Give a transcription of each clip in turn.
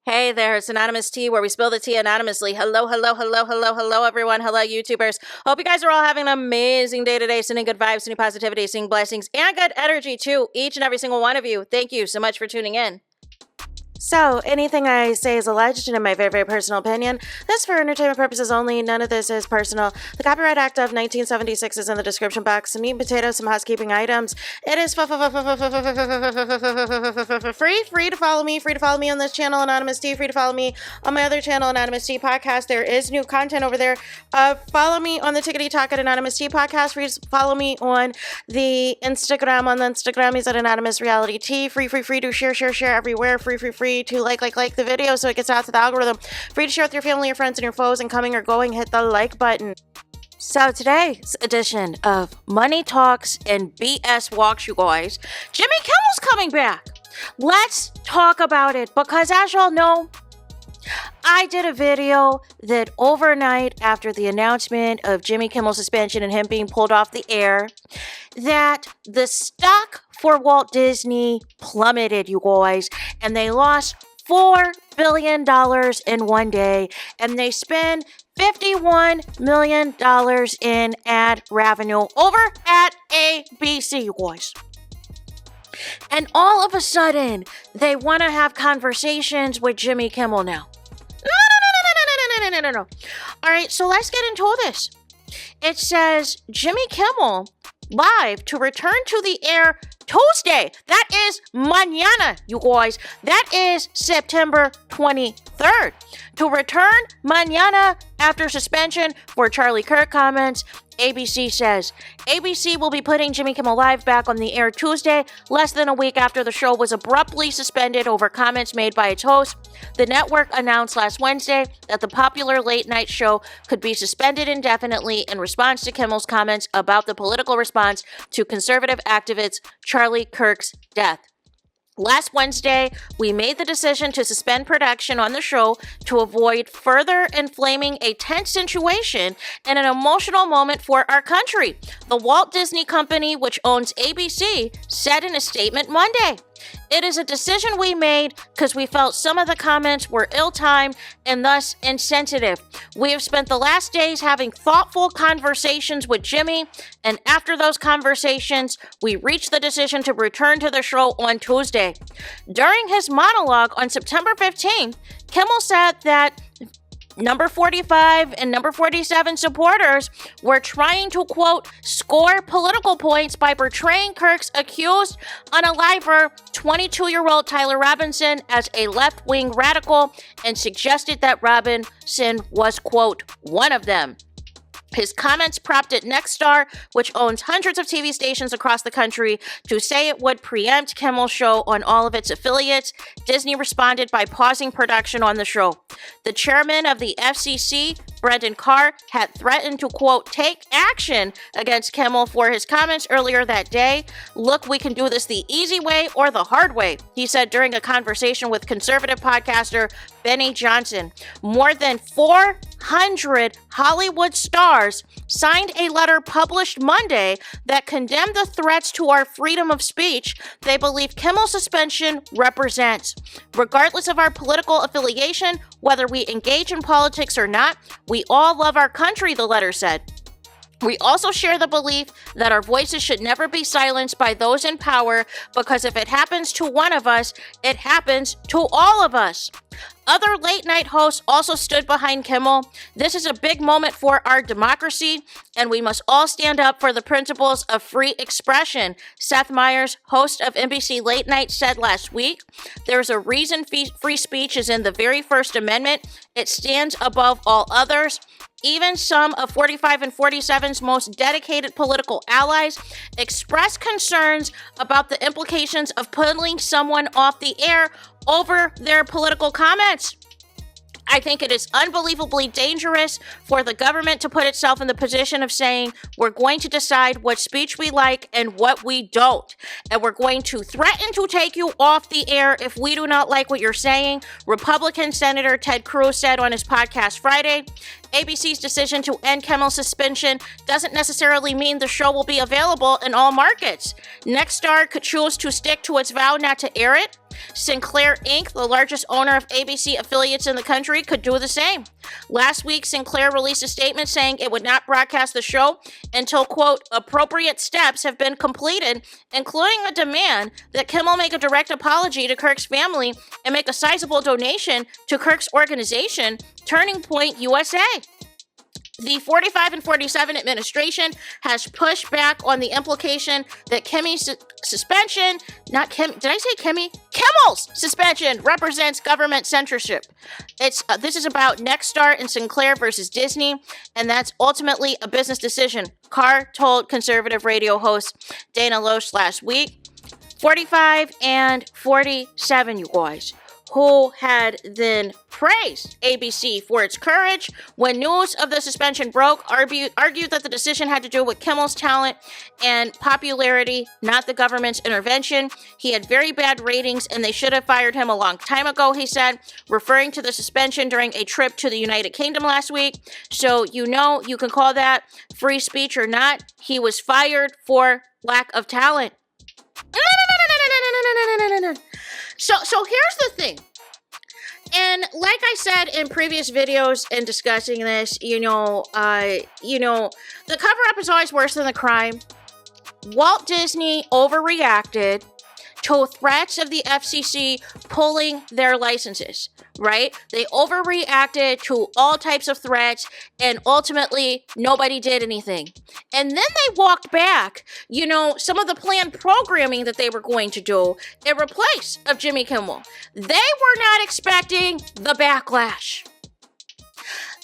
Hey there, it's Anonymous Tea, where we spill the tea anonymously. Hello, everyone. Hello, YouTubers. Hope you guys are all having an amazing day today, sending good vibes, sending positivity, sending blessings, and good energy to each and every single one of you. Thank you so much for tuning in. So, anything I say is alleged and in my very, very personal opinion. This is for entertainment purposes only. None of this is personal. The Copyright Act of 1976 is in the description box. Some meat and potatoes, some housekeeping items. It is free to follow me. Free to follow me on this channel, Anonymous Tea. Free to follow me on my other channel, Anonymous Tea Podcast. There is new content over there. Follow me on the Tickety Talk at Anonymous Tea Podcast. Free to follow me on the Instagram. On the Instagram is at Anonymous Reality Tea. Free to share everywhere. Free to like the video so it gets out to the algorithm. Free to share with your family, your friends, and your foes, and coming or going, hit the like button. So today's edition of Money Talks and BS Walks, you guys, Jimmy Kimmel's coming back. Let's talk about it, because as y'all know, I did a video that overnight after the announcement of Jimmy Kimmel's suspension and him being pulled off the air, that the stock for Walt Disney plummeted, you guys, and they lost $4 billion in one day, and they spent $51 million in ad revenue over at ABC, you guys. And all of a sudden, they want to have conversations with Jimmy Kimmel now. No. All right, so let's get into this. It says Jimmy Kimmel live to return to the air Tuesday. That is mañana, you guys. That is September 23rd. To return mañana after suspension for Charlie Kirk comments, ABC says. ABC will be putting Jimmy Kimmel Live back on the air Tuesday, less than a week after the show was abruptly suspended over comments made by its host. The network announced last Wednesday that the popular late-night show could be suspended indefinitely in response to Kimmel's comments about the political response to conservative activist Charlie Kirk's death. Last Wednesday, we made the decision to suspend production on the show to avoid further inflaming a tense situation and an emotional moment for our country, the Walt Disney Company, which owns ABC, said in a statement Monday. It is a decision we made because we felt some of the comments were ill-timed and thus insensitive. We have spent the last days having thoughtful conversations with Jimmy, and after those conversations, we reached the decision to return to the show on Tuesday. During his monologue on September 15th, Kimmel said that number 45 and number 47 supporters were trying to, quote, score political points by portraying Kirk's accused unaliver 22-year-old Tyler Robinson as a left-wing radical, and suggested that Robinson was, quote, one of them. His comments prompted Nexstar, which owns hundreds of TV stations across the country, to say it would preempt Kimmel's show on all of its affiliates. Disney responded by pausing production on the show. The chairman of the FCC, Brendan Carr, had threatened to, quote, take action against Kimmel for his comments earlier that day. Look, we can do this the easy way or the hard way, he said during a conversation with conservative podcaster Benny Johnson. More than 400 Hollywood stars signed a letter published Monday that condemned the threats to our freedom of speech they believe Kimmel's suspension represents. Regardless of our political affiliation, whether we engage in politics or not, we all love our country, the letter said. We also share the belief that our voices should never be silenced by those in power, because if it happens to one of us, it happens to all of us. Other late-night hosts also stood behind Kimmel. This is a big moment for our democracy, and we must all stand up for the principles of free expression, Seth Meyers, host of NBC Late Night, said last week. There's a reason free speech is in the very First Amendment. It stands above all others. Even some of 45 and 47's most dedicated political allies expressed concerns about the implications of pulling someone off the air over their political comments. I think it is unbelievably dangerous for the government to put itself in the position of saying, we're going to decide what speech we like and what we don't. And we're going to threaten to take you off the air if we do not like what you're saying, Republican Senator Ted Cruz said on his podcast Friday. ABC's decision to end Kimmel's suspension doesn't necessarily mean the show will be available in all markets. Nexstar could choose to stick to its vow not to air it. Sinclair Inc., the largest owner of ABC affiliates in the country, could do the same. Last week, Sinclair released a statement saying it would not broadcast the show until, quote, appropriate steps have been completed, including a demand that Kimmel make a direct apology to Kirk's family and make a sizable donation to Kirk's organization, Turning Point USA. The 45 and 47 administration has pushed back on the implication that Kimmy's suspension, not Kim, did I say Kimmy? Kimmel's suspension represents government censorship. This is about Nexstar and Sinclair versus Disney, and that's ultimately a business decision, Carr told conservative radio host Dana Loesch last week. 45 and 47, you guys, who had then praised ABC for its courage when news of the suspension broke, argued that the decision had to do with Kimmel's talent and popularity, not the government's intervention. He had very bad ratings and they should have fired him a long time ago, he said, referring to the suspension during a trip to the United Kingdom last week. So, you can call that free speech or not. He was fired for lack of talent. So here's the thing. And like I said in previous videos and discussing this, the cover-up is always worse than the crime. Walt Disney overreacted to threats of the FCC pulling their licenses, right? They overreacted to all types of threats, and ultimately, nobody did anything. And then they walked back, some of the planned programming that they were going to do in replace of Jimmy Kimmel. They were not expecting the backlash.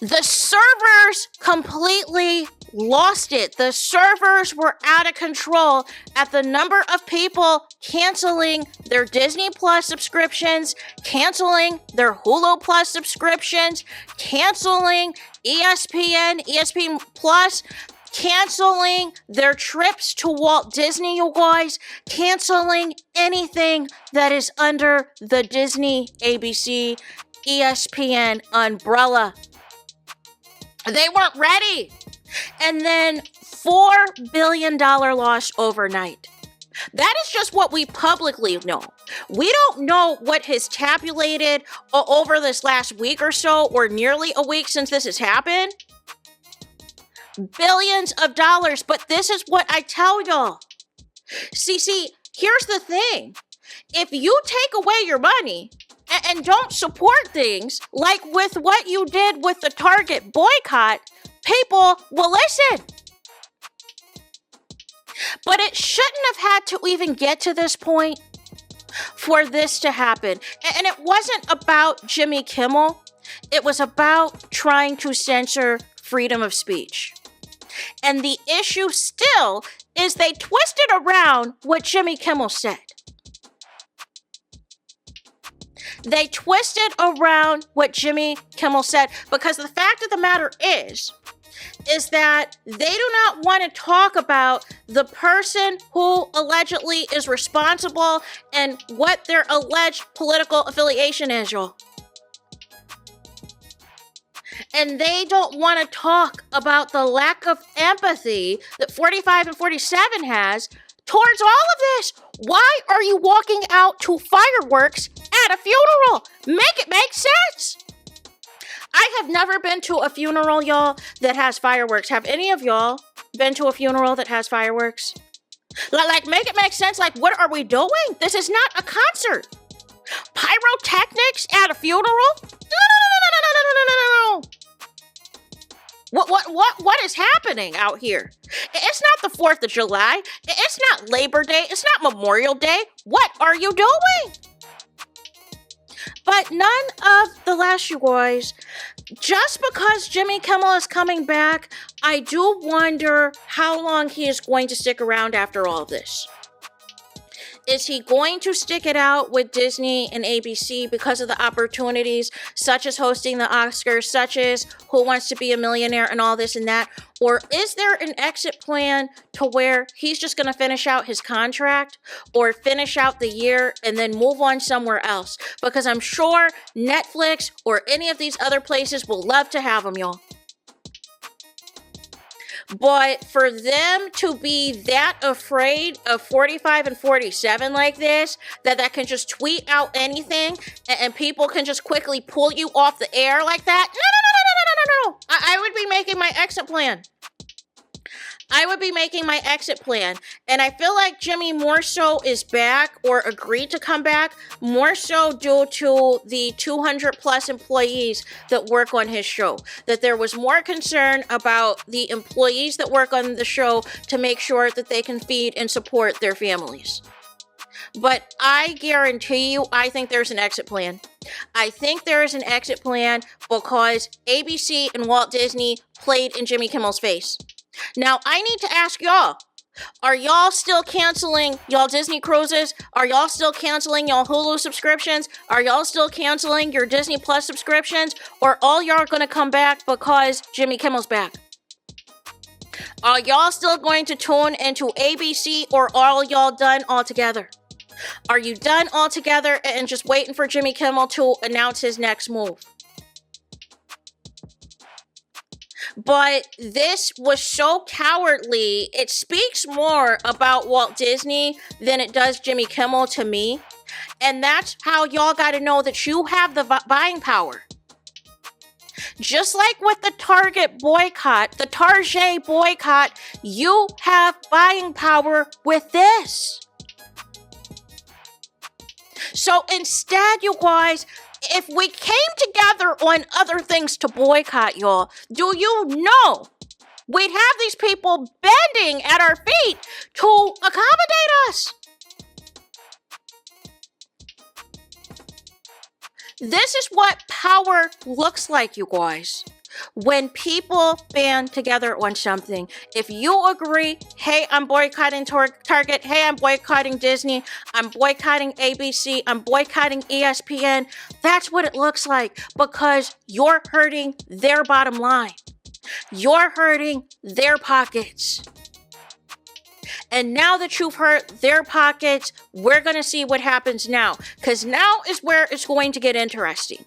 The servers completely lost it. The servers were out of control at the number of people canceling their Disney Plus subscriptions, canceling their Hulu Plus subscriptions, canceling ESPN Plus, canceling their trips to Walt Disney, you guys, canceling anything that is under the Disney, ABC, ESPN umbrella. They weren't ready. And then $4 billion loss overnight. That is just what we publicly know. We don't know what has tabulated over this last week or so, or nearly a week since this has happened. Billions of dollars, but this is what I tell y'all. See, here's the thing. If you take away your money and don't support things, like with what you did with the Target boycott, people will listen. But it shouldn't have had to even get to this point for this to happen. And it wasn't about Jimmy Kimmel. It was about trying to censor freedom of speech. And the issue still is they twisted around what Jimmy Kimmel said. They twisted around what Jimmy Kimmel said, because the fact of the matter is that they do not want to talk about the person who allegedly is responsible and what their alleged political affiliation is, y'all. And they don't want to talk about the lack of empathy that 45 and 47 has towards all of this. Why are you walking out to fireworks at a funeral? Make it make sense. I have never been to a funeral, y'all, that has fireworks. Have any of y'all been to a funeral that has fireworks? Like, make it make sense. Like, what are we doing? This is not a concert. Pyrotechnics at a funeral? No. What is happening out here? It's not the 4th of July. It's not Labor Day. It's not Memorial Day. What are you doing? But none of the less, you guys. Just because Jimmy Kimmel is coming back, I do wonder how long he is going to stick around after all of this. Is he going to stick it out with Disney and ABC because of the opportunities, such as hosting the Oscars, such as Who Wants to Be a Millionaire and all this and that? Or is there an exit plan to where he's just going to finish out his contract or finish out the year and then move on somewhere else? Because I'm sure Netflix or any of these other places will love to have him, y'all. But for them to be that afraid of 45 and 47 like this, that can just tweet out anything and people can just quickly pull you off the air like that, no. I would be making my exit plan. And I feel like Jimmy more so is back or agreed to come back more so due to the 200 plus employees that work on his show. That there was more concern about the employees that work on the show to make sure that they can feed and support their families. But I guarantee you, I think there's an exit plan. I think there is an exit plan because ABC and Walt Disney played in Jimmy Kimmel's face. Now, I need to ask y'all, are y'all still canceling y'all Disney cruises? Are y'all still canceling y'all Hulu subscriptions? Are y'all still canceling your Disney Plus subscriptions? Or all y'all going to come back because Jimmy Kimmel's back? Are y'all still going to tune into ABC or are y'all done altogether? Are you done altogether and just waiting for Jimmy Kimmel to announce his next move? But this was so cowardly. It speaks more about Walt Disney than it does Jimmy Kimmel to me. And that's how y'all got to know that you have the buying power. Just like with the Target boycott, the Target boycott, you have buying power with this. So instead, you guys, if we came together on other things to boycott, y'all, do you know we'd have these people bending at our feet to accommodate us? This is what power looks like, you guys. When people band together on something, if you agree, hey, I'm boycotting Target, hey, I'm boycotting Disney, I'm boycotting ABC, I'm boycotting ESPN, that's what it looks like because you're hurting their bottom line. You're hurting their pockets. And now that you've hurt their pockets, we're going to see what happens now because now is where it's going to get interesting.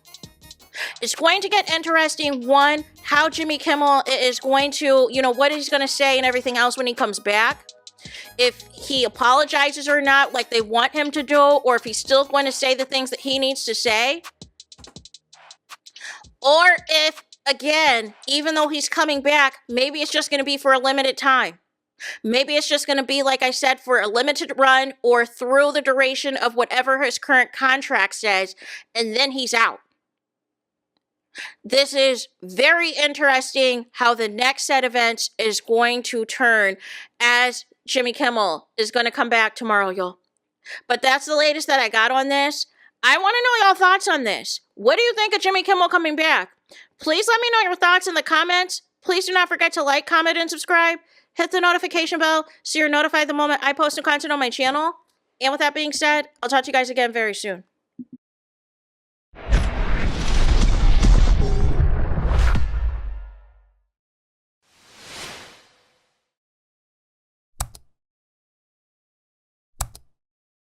It's going to get interesting, one, how Jimmy Kimmel is going to, what he's going to say and everything else when he comes back. If he apologizes or not, like they want him to do, or if he's still going to say the things that he needs to say. Or if, again, even though he's coming back, maybe it's just going to be for a limited time. Maybe it's just going to be, like I said, for a limited run or through the duration of whatever his current contract says, and then he's out. This is very interesting how the next set of events is going to turn as Jimmy Kimmel is going to come back tomorrow, y'all. But that's the latest that I got on this. I want to know y'all thoughts on this. What do you think of Jimmy Kimmel coming back? Please let me know your thoughts in the comments. Please do not forget to like, comment, and subscribe. Hit the notification bell so you're notified the moment I post new content on my channel. And with that being said, I'll talk to you guys again very soon.